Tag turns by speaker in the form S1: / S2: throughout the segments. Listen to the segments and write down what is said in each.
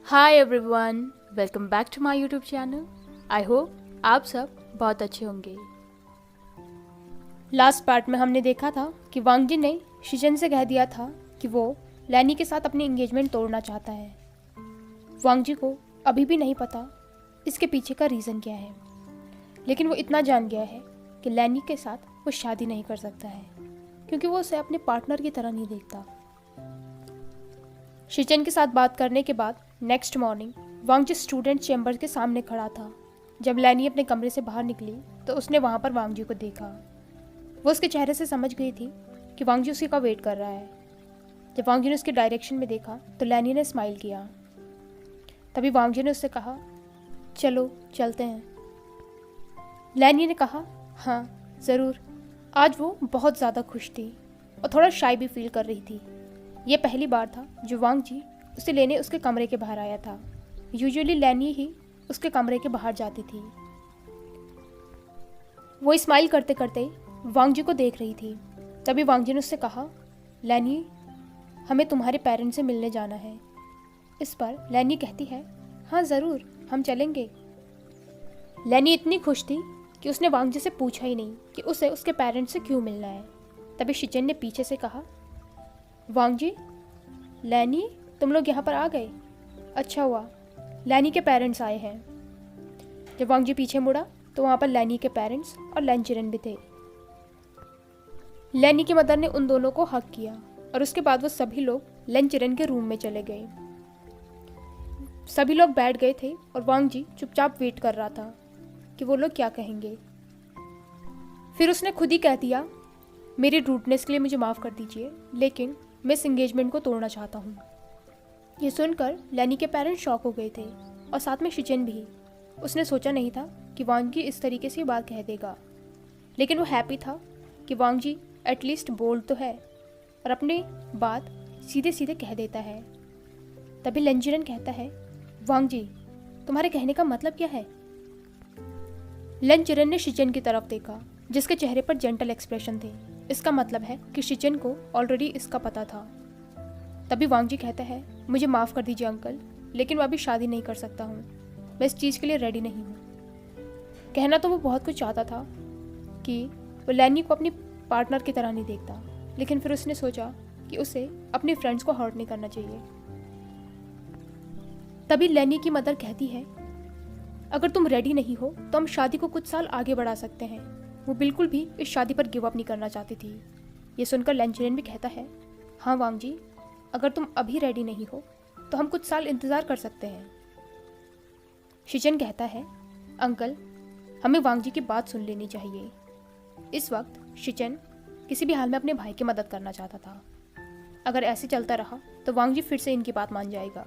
S1: Hi everyone, welcome back to my YouTube channel. I hope आप सब बहुत अच्छे होंगे। लास्ट पार्ट में हमने देखा था कि वांग जिन ने शिजन से कह दिया था कि वो लैनी के साथ अपनी एंगेजमेंट तोड़ना चाहता है। वांग जी को अभी भी नहीं पता इसके पीछे का रीज़न क्या है, लेकिन वो इतना जान गया है कि लैनी के साथ वो शादी नहीं कर सकता है क्योंकि वो उसे अपने पार्टनर की तरह नहीं देखता। शिचन के साथ बात करने के बाद नेक्स्ट मॉर्निंग वांग जी स्टूडेंट चैम्बर के सामने खड़ा था। जब लैनी अपने कमरे से बाहर निकली तो उसने वहाँ पर वांग जी को देखा। वो उसके चेहरे से समझ गई थी कि वांग जी उसी का वेट कर रहा है। जब वांग जी ने उसके डायरेक्शन में देखा तो लैनी ने स्माइल किया। तभी वांग जी ने उससे कहा, चलो चलते हैं। लैनी ने कहा, हाँ ज़रूर। आज वो बहुत ज़्यादा खुश थी और थोड़ा शाय भी फील कर रही थी। ये पहली बार था जो वांग जी उसे लेने उसके कमरे के बाहर आया था। यूजुअली लैनी ही उसके कमरे के बाहर जाती थी। वो स्माइल करते करते वांग जी को देख रही थी। तभी वांग जी ने उससे कहा, लैनी हमें तुम्हारे पेरेंट्स से मिलने जाना है। इस पर लैनी कहती है, हाँ ज़रूर, हम चलेंगे। लैनी इतनी खुश थी कि उसने वांग जी से पूछा ही नहीं कि उसे उसके पेरेंट्स से क्यों मिलना है। तभी शिचन ने पीछे से कहा, वांग जी, लैनी तुम लोग यहाँ पर आ गए, अच्छा हुआ, लैनी के पेरेंट्स आए हैं। जब वांग जी पीछे मुड़ा तो वहाँ पर लैनी के पेरेंट्स और लैनचिरन भी थे। लैनी की मदर ने उन दोनों को हक किया और उसके बाद वो सभी लोग लैनचिरन के रूम में चले गए। सभी लोग बैठ गए थे और वांग जी चुपचाप वेट कर रहा था कि वो लोग क्या कहेंगे। फिर उसने खुद ही कह दिया, मेरी रूडनेस के लिए मुझे माफ़ कर दीजिए, लेकिन मैं इस एंगेजमेंट को तोड़ना चाहता हूँ। ये सुनकर लैनी के पेरेंट्स शॉक हो गए थे और साथ में शिचन भी। उसने सोचा नहीं था कि वांग जी इस तरीके से बात कह देगा, लेकिन वो हैप्पी था कि वांग जी एटलीस्ट बोल्ड तो है और अपनी बात सीधे सीधे कह देता है। तभी लैनचिरन कहता है, वांग जी तुम्हारे कहने का मतलब क्या है? लैनचिरन ने शिचन की तरफ देखा जिसके चेहरे पर जेंटल एक्सप्रेशन थे। इसका मतलब है कि शिचन को ऑलरेडी इसका पता था। तभी वांग जी कहता है, मुझे माफ़ कर दीजिए अंकल, लेकिन मैं अभी शादी नहीं कर सकता हूँ। मैं इस चीज़ के लिए रेडी नहीं हूँ। कहना तो वो बहुत कुछ चाहता था कि वो लैनी को अपनी पार्टनर की तरह नहीं देखता, लेकिन फिर उसने सोचा कि उसे अपने फ्रेंड्स को हर्ट नहीं करना चाहिए। तभी लैनी की मदर कहती है, अगर तुम रेडी नहीं हो तो हम शादी को कुछ साल आगे बढ़ा सकते हैं। वो बिल्कुल भी इस शादी पर गिव अप नहीं करना चाहती थी। ये सुनकर लैनचिरन भी कहता है, हाँ वांग जी, अगर तुम अभी रेडी नहीं हो तो हम कुछ साल इंतज़ार कर सकते हैं। शिचन कहता है, अंकल हमें वांग जी की बात सुन लेनी चाहिए। इस वक्त शिचन किसी भी हाल में अपने भाई की मदद करना चाहता था। अगर ऐसे चलता रहा तो वांग जी फिर से इनकी बात मान जाएगा।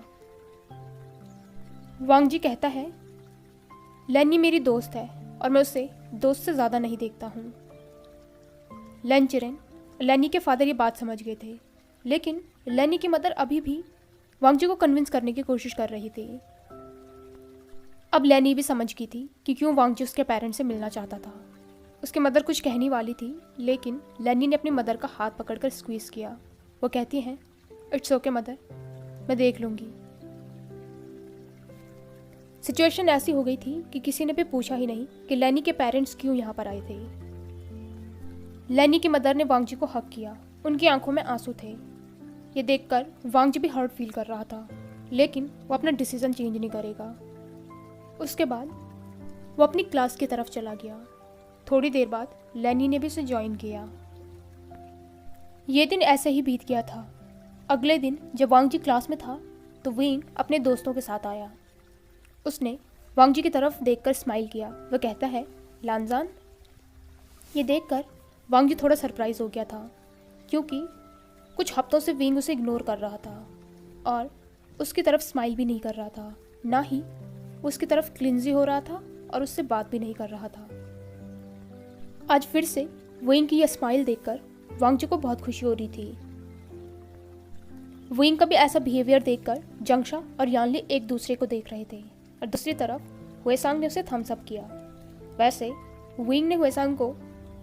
S1: वांग जी कहता है, लैनी मेरी दोस्त है और मैं उसे दोस्त से ज़्यादा नहीं देखता हूँ। लैनचिरन लैनी के फादर ये बात समझ गए थे, लेकिन लैनी की मदर अभी भी वांग जी को कन्विंस करने की कोशिश कर रही थी। अब लैनी भी समझ गई थी कि क्यों वांग जी उसके पेरेंट्स से मिलना चाहता था। उसकी मदर कुछ कहने वाली थी, लेकिन लैनी ने अपनी मदर का हाथ पकड़कर स्क्वीज़ किया। वो कहती हैं, इट्स ओके मदर, मैं देख लूँगी। सिचुएशन ऐसी हो गई थी कि किसी ने भी पूछा ही नहीं कि लैनी के पेरेंट्स क्यों यहाँ पर आए थे। लैनी की मदर ने वांग जी को हक किया। उनकी आंखों में आंसू थे। ये देखकर वांग जी भी हर्ट फील कर रहा था, लेकिन वो अपना डिसीजन चेंज नहीं करेगा। उसके बाद वो अपनी क्लास की तरफ चला गया। थोड़ी देर बाद लैनी ने भी उसे ज्वाइन किया। ये दिन ऐसे ही बीत गया था। अगले दिन जब वांग जी क्लास में था तो विंग अपने दोस्तों के साथ आया। उसने वांग जी की तरफ देखकर स्माइल किया। वह कहता है, लानजान। ये देखकर वांग जी थोड़ा सरप्राइज हो गया था, क्योंकि कुछ हफ्तों से विंग उसे इग्नोर कर रहा था और उसकी तरफ स्माइल भी नहीं कर रहा था, ना ही उसकी तरफ क्लिंजी हो रहा था और उससे बात भी नहीं कर रहा था। आज फिर से विंग की यह स्माइल देखकर वांग जी को बहुत खुशी हो रही थी। विंग का भी ऐसा बिहेवियर देखकर जंगशा और यानली एक दूसरे को देख रहे थे और दूसरी तरफ हुएसांग ने उसे थम्स अप किया। वैसे विंग ने हुएसांग को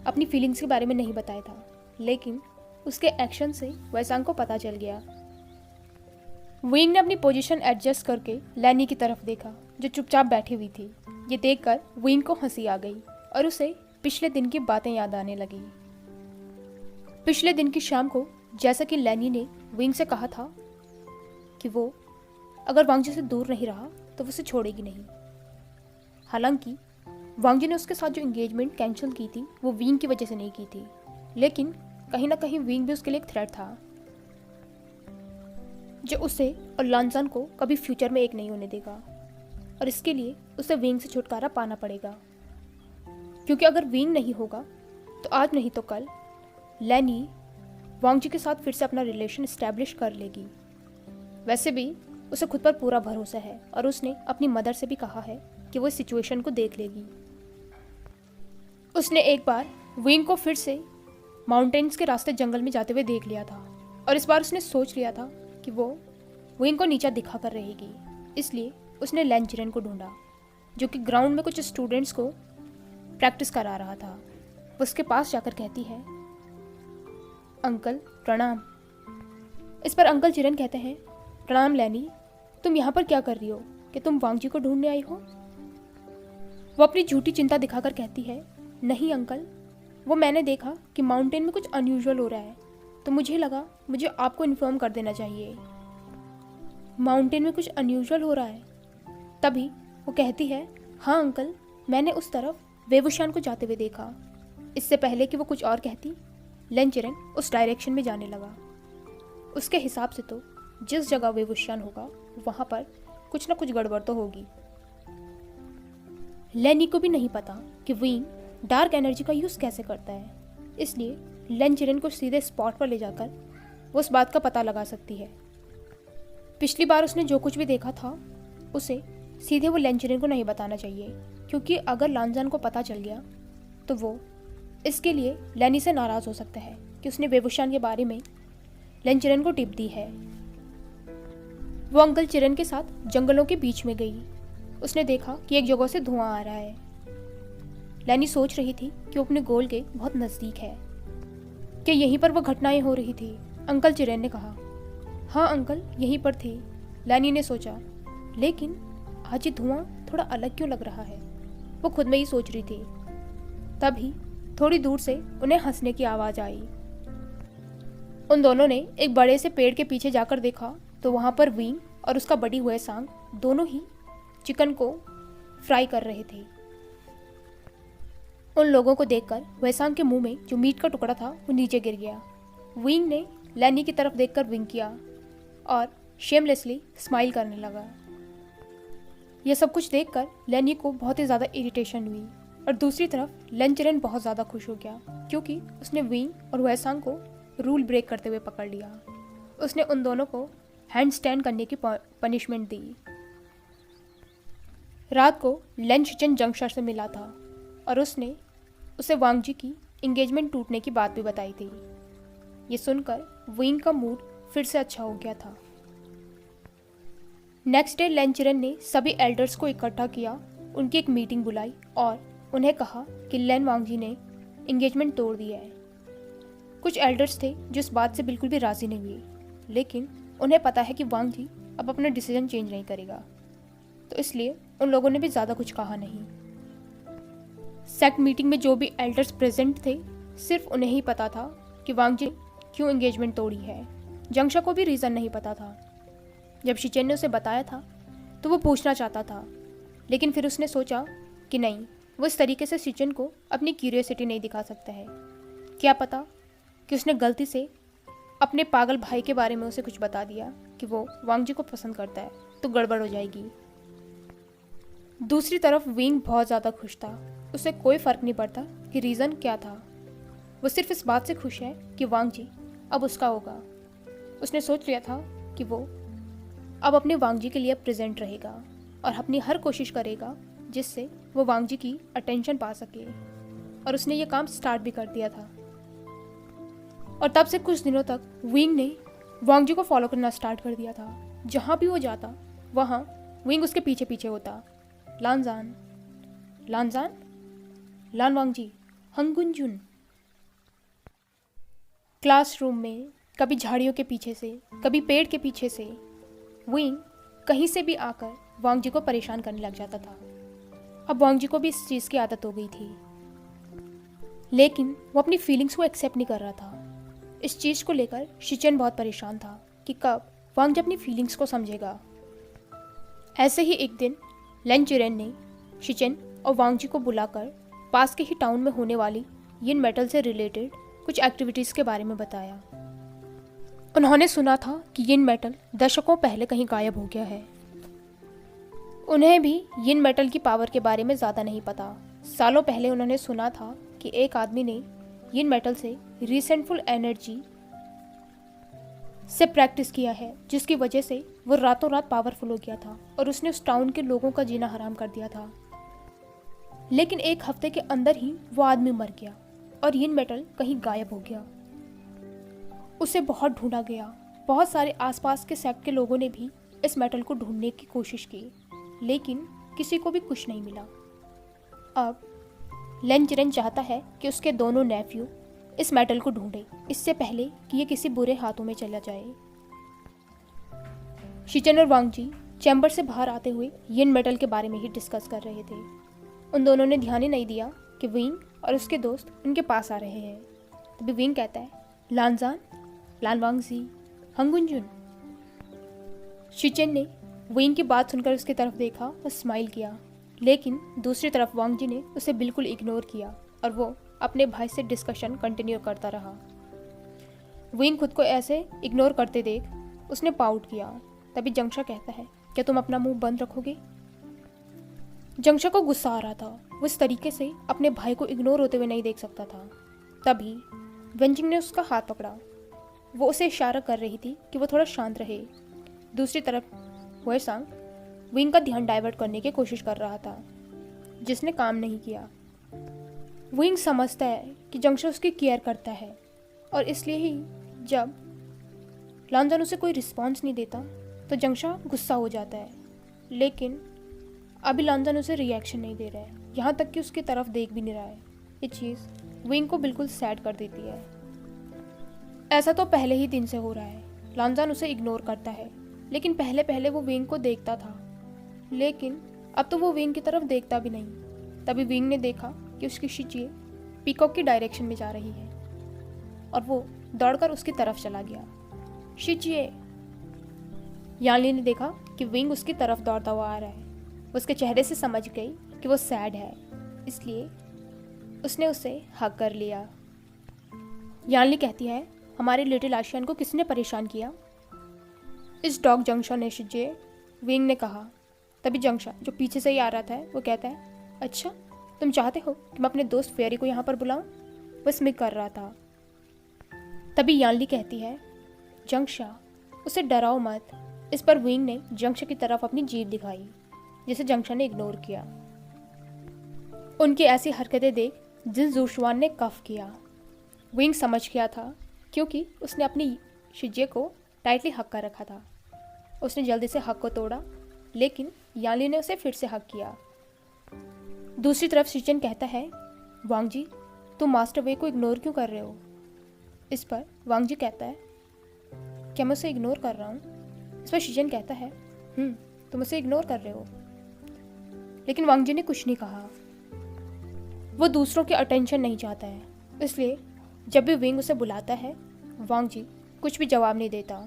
S1: अपनी फीलिंग्स के बारे में नहीं बताया था, लेकिन उसके एक्शन से हुएसांग को पता चल गया। विंग ने अपनी पोजीशन एडजस्ट करके लैनी की तरफ देखा जो चुपचाप बैठी हुई थी। ये देखकर विंग को हंसी आ गई और उसे पिछले दिन की बातें याद आने लगी। पिछले दिन की शाम को जैसा कि लैनी ने विंग से कहा था कि वो अगर वांगजी से दूर नहीं रहा तो वो उसे छोड़ेगी नहीं। हालांकि वांगजी ने उसके साथ जो एंगेजमेंट कैंसिल की थी वो विंग की वजह से नहीं की थी, लेकिन कहीं ना कहीं विंग भी उसके लिए एक थ्रेट था जो उसे और लांजान को कभी फ्यूचर में एक नहीं होने देगा। और इसके लिए उसे विंग से छुटकारा पाना पड़ेगा, क्योंकि अगर विंग नहीं होगा तो आज नहीं तो कल लैनी वांगजी के साथ फिर से अपना रिलेशन इस्टेब्लिश कर लेगी। वैसे भी उसे खुद पर पूरा भरोसा है और उसने अपनी मदर से भी कहा है कि वो इस सिचुएशन को देख लेगी। उसने एक बार विंग को फिर से माउंटेन्स के रास्ते जंगल में जाते हुए देख लिया था और इस बार उसने सोच लिया था कि वो विंग को नीचा दिखा कर रहेगी। इसलिए उसने लैन जिरेन को ढूंढा जो कि ग्राउंड में कुछ स्टूडेंट्स को प्रैक्टिस करा रहा था। वो उसके पास जाकर कहती है, अंकल प्रणाम। इस पर अंकल जिरेन कहते हैं, प्रणाम लैनी, तुम यहाँ पर क्या कर रही हो? कि तुम वांगजी को ढूंढने आई हो? वो अपनी झूठी चिंता दिखाकर कहती है, नहीं अंकल, वो मैंने देखा कि माउंटेन में कुछ अनयूजुअल हो रहा है तो मुझे लगा मुझे आपको इन्फॉर्म कर देना चाहिए। माउंटेन में कुछ अनयूजुअल हो रहा है? तभी वो कहती है, हाँ अंकल, मैंने उस तरफ वेवुशान को जाते हुए देखा। इससे पहले कि वो कुछ और कहती, लैन जिरेन उस डायरेक्शन में जाने लगा। उसके हिसाब से तो जिस जगह वेवुशान होगा वहाँ पर कुछ ना कुछ गड़बड़ तो होगी। लैनी को भी नहीं पता कि विंग डार्क एनर्जी का यूज़ कैसे करता है, इसलिए लैन जिरेन को सीधे स्पॉट पर ले जाकर वो उस बात का पता लगा सकती है। पिछली बार उसने जो कुछ भी देखा था उसे सीधे वो लैन जिरेन को नहीं बताना चाहिए, क्योंकि अगर लांजान को पता चल गया तो वो इसके लिए लैनी से नाराज़ हो सकता है कि उसने वेवुशान के बारे में लैन जिरेन को टिप दी है। वो अंकल जिरेन के साथ जंगलों के बीच में गई। उसने देखा कि एक जगह से धुआं आ रहा है। लैनी सोच रही थी कि वो अपने गोल के बहुत नज़दीक है, कि यहीं पर वो घटनाएं हो रही थी। अंकल जिरेन ने कहा, हाँ अंकल, यहीं पर थी। लैनी ने सोचा, लेकिन आज ये धुआं थोड़ा अलग क्यों लग रहा है? वो खुद में ही सोच रही थी। तभी थोड़ी दूर से उन्हें हंसने की आवाज़ आई। उन दोनों ने एक बड़े से पेड़ के पीछे जाकर देखा तो वहाँ पर विंग और उसका बड़ी हुए सांग दोनों ही चिकन को फ्राई कर रहे थे। उन लोगों को देखकर वेसांग के मुंह में जो मीट का टुकड़ा था वो नीचे गिर गया। विंग ने लैनी की तरफ देखकर विंग किया और शेमलेसली स्माइल करने लगा। यह सब कुछ देखकर लैनी को बहुत ही ज़्यादा इरिटेशन हुई और दूसरी तरफ लैन जिरेन बहुत ज़्यादा खुश हो गया, क्योंकि उसने विंग और वेसांग को रूल ब्रेक करते हुए पकड़ लिया। उसने उन दोनों को हैंड स्टैंड करने की पनिशमेंट दी। रात को लैन शिचन जंगशर से मिला था और उसने उसे वांगजी की एंगेजमेंट टूटने की बात भी बताई थी। ये सुनकर विंग का मूड फिर से अच्छा हो गया था। नेक्स्ट डे लैन जिरेन ने सभी एल्डर्स को इकट्ठा किया, उनकी एक मीटिंग बुलाई और उन्हें कहा कि लैन वांगजी ने एंगेजमेंट तोड़ दिया है। कुछ एल्डर्स थे जो इस बात से बिल्कुल भी राज़ी नहीं हुए, लेकिन उन्हें पता है कि वांगजी अब अपना डिसीजन चेंज नहीं करेगा, तो इसलिए उन लोगों ने भी ज़्यादा कुछ कहा नहीं। सेक्ट मीटिंग में जो भी एल्डर्स प्रेजेंट थे सिर्फ उन्हें ही पता था कि वांगजी क्यों एंगेजमेंट तोड़ी है। जंगशा को भी रीज़न नहीं पता था। जब शिचेन ने उसे बताया था तो वो पूछना चाहता था, लेकिन फिर उसने सोचा कि नहीं, वो इस तरीके से शिचेन को अपनी क्यूरियोसिटी नहीं दिखा सकता है। क्या पता कि उसने गलती से अपने पागल भाई के बारे में उसे कुछ बता दिया कि वो वांगजी को पसंद करता है, तो गड़बड़ हो जाएगी। दूसरी तरफ विंग बहुत ज़्यादा खुश था। उसे कोई फ़र्क नहीं पड़ता कि रीज़न क्या था, वो सिर्फ इस बात से खुश है कि वांगजी अब उसका होगा। उसने सोच लिया था कि वो अब अपने वांगजी के लिए प्रेजेंट रहेगा और अपनी हर कोशिश करेगा जिससे वो वांगजी की अटेंशन पा सके, और उसने ये काम स्टार्ट भी कर दिया था। और तब से कुछ दिनों तक विंग ने वांगजी को फॉलो करना स्टार्ट कर दिया था। जहाँ भी वो जाता वहाँ विंग उसके पीछे पीछे होता। लानजान, लानजान, लान वांगजी, हंगुनजुन। क्लासरूम में कभी झाड़ियों के पीछे से, कभी पेड़ के पीछे से विंग कहीं से भी आकर वांग जी को परेशान करने लग जाता था। अब वांग जी को भी इस चीज़ की आदत हो गई थी, लेकिन वो अपनी फीलिंग्स को एक्सेप्ट नहीं कर रहा था। इस चीज़ को लेकर शिचेन बहुत परेशान था कि कब वांग जी अपनी फीलिंग्स को समझेगा। ऐसे ही एक दिन लेन चिरेन ने शिचेन और वांग जी को बुलाकर पास के ही टाउन में होने वाली यिन मेटल से रिलेटेड कुछ एक्टिविटीज़ के बारे में बताया। उन्होंने सुना था कि यिन मेटल दशकों पहले कहीं गायब हो गया है। उन्हें भी यिन मेटल की पावर के बारे में ज़्यादा नहीं पता। सालों पहले उन्होंने सुना था कि एक आदमी ने यिन मेटल से रिसेंटफुल एनर्जी से प्रैक्टिस किया है, जिसकी वजह से वो रातों रात पावरफुल हो गया था और उसने उस टाउन के लोगों का जीना हराम कर दिया था। लेकिन एक हफ्ते के अंदर ही वो आदमी मर गया और यिन मेटल कहीं गायब हो गया। उसे बहुत ढूंढा गया। बहुत सारे आसपास के सेक्ट के लोगों ने भी इस मेटल को ढूंढने की कोशिश की, लेकिन किसी को भी कुछ नहीं मिला। अब लेन चिरेन चाहता है कि उसके दोनों नेफ्यू इस मेटल को ढूंढे, इससे पहले कि ये किसी बुरे हाथों में चला जाए। शिचेन और वांग जी चैम्बर से बाहर आते हुए यिन मेटल के बारे में ही डिस्कस कर रहे थे। उन दोनों ने ध्यान ही नहीं दिया कि विंग और उसके दोस्त उनके पास आ रहे हैं। तभी विंग कहता है, लानजान, लानवांगजी, हंगुंजुन। शिचेन ने विंग की बात सुनकर उसकी तरफ देखा और स्माइल किया, लेकिन दूसरी तरफ वांग जी ने उसे बिल्कुल इग्नोर किया और वो अपने भाई से डिस्कशन कंटिन्यू करता रहा। विंग खुद को ऐसे इग्नोर करते देख उसने पाउट किया। तभी जंगशा कहता है, क्या तुम अपना मुंह बंद रखोगे? जंगशा को गुस्सा आ रहा था। वो इस तरीके से अपने भाई को इग्नोर होते हुए नहीं देख सकता था। तभी वेंजिंग ने उसका हाथ पकड़ा। वो उसे इशारा कर रही थी कि वो थोड़ा शांत रहे। दूसरी तरफ वेरसांग विंग का ध्यान डाइवर्ट करने की कोशिश कर रहा था, जिसने काम नहीं किया। विंग समझता है कि जंगशा उसकी केयर करता है और इसलिए ही जब लानजान उसे कोई रिस्पॉन्स नहीं देता तो जंगशा गुस्सा हो जाता है। लेकिन अभी लानजान उसे रिएक्शन नहीं दे रहा है, यहाँ तक कि उसकी तरफ देख भी नहीं रहा है। ये चीज़ विंग को बिल्कुल सैड कर देती है। ऐसा तो पहले ही दिन से हो रहा है। लानजान उसे इग्नोर करता है, लेकिन पहले पहले वो विंग को देखता था, लेकिन अब तो वो विंग की तरफ देखता भी नहीं। तभी विंग ने देखा कि उसकी शिचिए पीकॉक की डायरेक्शन में जा रही है और वो दौड़कर उसकी तरफ चला गया। शिचिए! यानली ने देखा कि विंग उसकी तरफ दौड़ता हुआ आ रहा है। उसके चेहरे से समझ गई कि वो सैड है, इसलिए उसने उसे हग कर लिया। यानली कहती है, हमारे लिटिल आशियान को किसने परेशान किया? इस डॉग जंगशा ने, शिचिए, विंग ने कहा। तभी जंगशा, जो पीछे से ही आ रहा था, वो कहता है, अच्छा तुम चाहते हो कि मैं अपने दोस्त फेरी को यहाँ पर बुलाऊं? वो स्मिक कर रहा था। तभी यानली कहती है, जंगशा, उसे डराओ मत। इस पर विंग ने जंगशा की तरफ अपनी जीभ दिखाई, जिसे जंगशा ने इग्नोर किया। उनकी ऐसी हरकतें देख जिन जूशवान ने कफ किया। विंग समझ गया था, क्योंकि उसने अपनी शिजिए को टाइटली हक कर रखा था। उसने जल्दी से हक को तोड़ा, लेकिन यानली ने उसे फिर से हक किया। दूसरी तरफ शिचेन कहता है, वांग जी, तुम मास्टर वे को इग्नोर क्यों कर रहे हो? इस पर वांग जी कहता है, क्या मैं उसे इग्नोर कर रहा हूँ? इस पर शिचेन कहता है, तुम उसे इग्नोर कर रहे हो। लेकिन वांग जी ने कुछ नहीं कहा। वो दूसरों की अटेंशन नहीं चाहता है, इसलिए जब भी विंग उसे बुलाता है, वांग जी कुछ भी जवाब नहीं देता।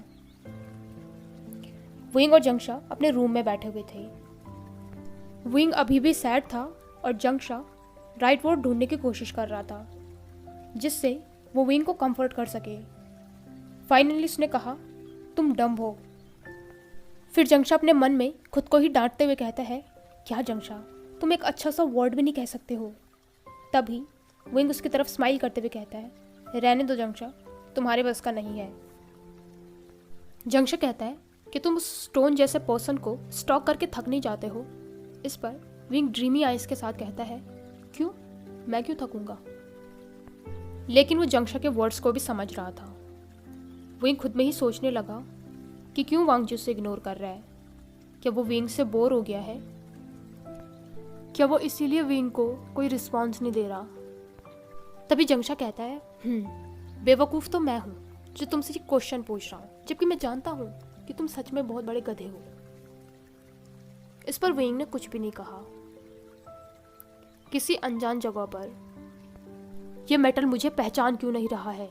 S1: विंग और जंगशा अपने रूम में बैठे हुए थे। विंग अभी भी सैड था और जंगशा राइट वर्ड ढूंढने की कोशिश कर रहा था, जिससे वो विंग को कंफर्ट कर सके। फाइनली उसने कहा, तुम डम हो। फिर जंगशा अपने मन में खुद को ही डांटते हुए कहता है, क्या जंगशा, तुम एक अच्छा सा वर्ड भी नहीं कह सकते हो। तभी विंग उसकी तरफ स्माइल करते हुए कहता है, रहने दो जंगशा, तुम्हारे बस का नहीं है। जंगशा कहता है कि तुम उस स्टोन जैसे पर्सन को स्टॉक करके थक नहीं जाते हो। इस पर विंग ड्रीमी आइज के साथ कहता है, क्यों, मैं क्यों थकूंगा? लेकिन वो जंगशा के वर्ड्स को भी समझ रहा था। विंग खुद में ही सोचने लगा कि क्यों वांग जी उसे इग्नोर कर रहा है। क्या वो विंग से बोर हो गया है? क्या वो इसीलिए विंग को कोई रिस्पॉन्स नहीं दे रहा? तभी जंगशा कहता है, बेवकूफ़ तो मैं हूँ जो तुमसे ये क्वेश्चन पूछ रहा हूँ, जबकि मैं जानता हूँ कि तुम सच में बहुत बड़े गधे हो। इस पर वेइंग ने कुछ भी नहीं कहा। किसी अनजान जगह पर यह मेटल मुझे पहचान क्यों नहीं रहा है,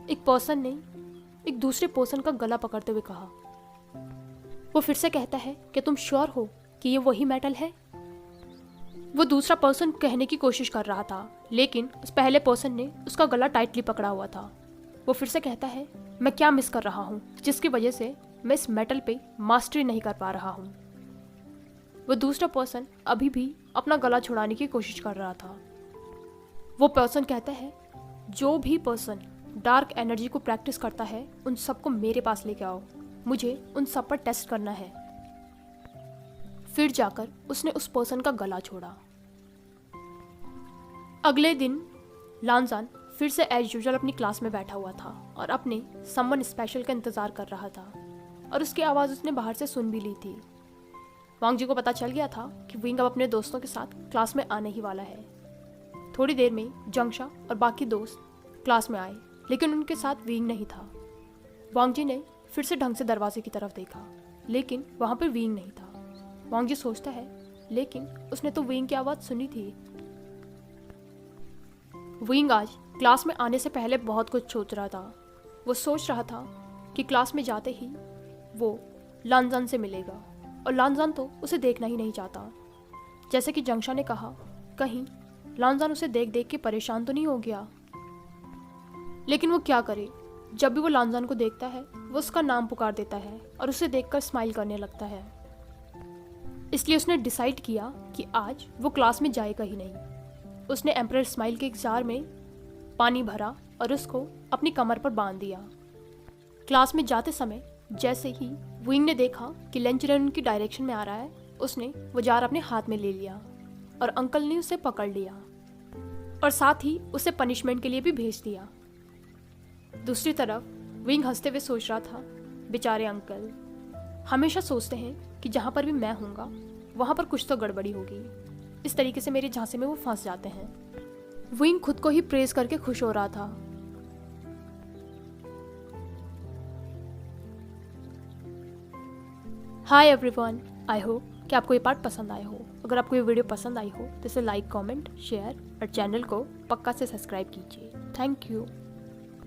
S1: एक पर्सन ने एक दूसरे पर्सन का गला पकड़ते हुए कहा। वो फिर से कहता है कि तुम श्योर हो कि ये वही मेटल है? वो दूसरा पर्सन कहने की कोशिश कर रहा था, लेकिन उस पहले पर्सन ने उसका गला टाइटली पकड़ा हुआ था। वो फिर से कहता है, मैं क्या मिस कर रहा हूँ जिसकी वजह से मैं इस मेटल पे मास्टरी नहीं कर पा रहा हूँ। वो दूसरा पर्सन अभी भी अपना गला छुड़ाने की कोशिश कर रहा था। वो पर्सन कहता है, जो भी पर्सन डार्क एनर्जी को प्रैक्टिस करता है उन सबको मेरे पास लेके आओ, मुझे उन सब पर टेस्ट करना है। फिर जाकर उसने उस पर्सन का गला छोड़ा। अगले दिन लानजान फिर से एज यूजुअल अपनी क्लास में बैठा हुआ था और अपने समवन स्पेशल का इंतजार कर रहा था, और उसकी आवाज़ उसने बाहर से सुन भी ली थी। वांग जी को पता चल गया था कि विंग अब अपने दोस्तों के साथ क्लास में आने ही वाला है। थोड़ी देर में जंगशा और बाकी दोस्त क्लास में आए, लेकिन उनके साथ विंग नहीं था। वांग जी ने फिर से ढंग से दरवाजे की तरफ देखा, लेकिन वहाँ पर विंग नहीं था। वांग जी सोचता है, लेकिन उसने तो विंग की आवाज़ सुनी थी। विंग आज क्लास में आने से पहले बहुत कुछ सोच रहा था। वो सोच रहा था कि क्लास में जाते ही वो लानजान से मिलेगा, और लानजान तो उसे देखना ही नहीं चाहता। जैसे कि जंगशा ने कहा, कहीं लानजान उसे देख देख के परेशान तो नहीं हो गया। लेकिन वो क्या करे, जब भी वो लानजान को देखता है वो उसका नाम पुकार देता है और उसे देखकर स्माइल करने लगता है। इसलिए उसने डिसाइड किया कि आज वो क्लास में जाएगा ही नहीं। उसने एम्परर स्माइल के एक जार में पानी भरा और उसको अपनी कमर पर बांध दिया। क्लास में जाते समय जैसे ही विंग ने देखा कि लेंचरन उनकी डायरेक्शन में आ रहा है, उसने वो जार अपने हाथ में ले लिया और अंकल ने उसे पकड़ लिया और साथ ही उसे पनिशमेंट के लिए भी भेज दिया। दूसरी तरफ विंग हंसते हुए सोच रहा था, बेचारे अंकल हमेशा सोचते हैं कि जहाँ पर भी मैं हूँगा वहाँ पर कुछ तो गड़बड़ी होगी, इस तरीके से मेरे झांसे में वो फंस जाते हैं। विंग खुद को ही प्रेज करके खुश हो रहा था। हाय एवरीवन, आई होप कि आपको ये पार्ट पसंद आया हो। अगर आपको ये वीडियो पसंद आई हो तो इसे लाइक, कमेंट, शेयर और चैनल को पक्का से सब्सक्राइब कीजिए। Thank you.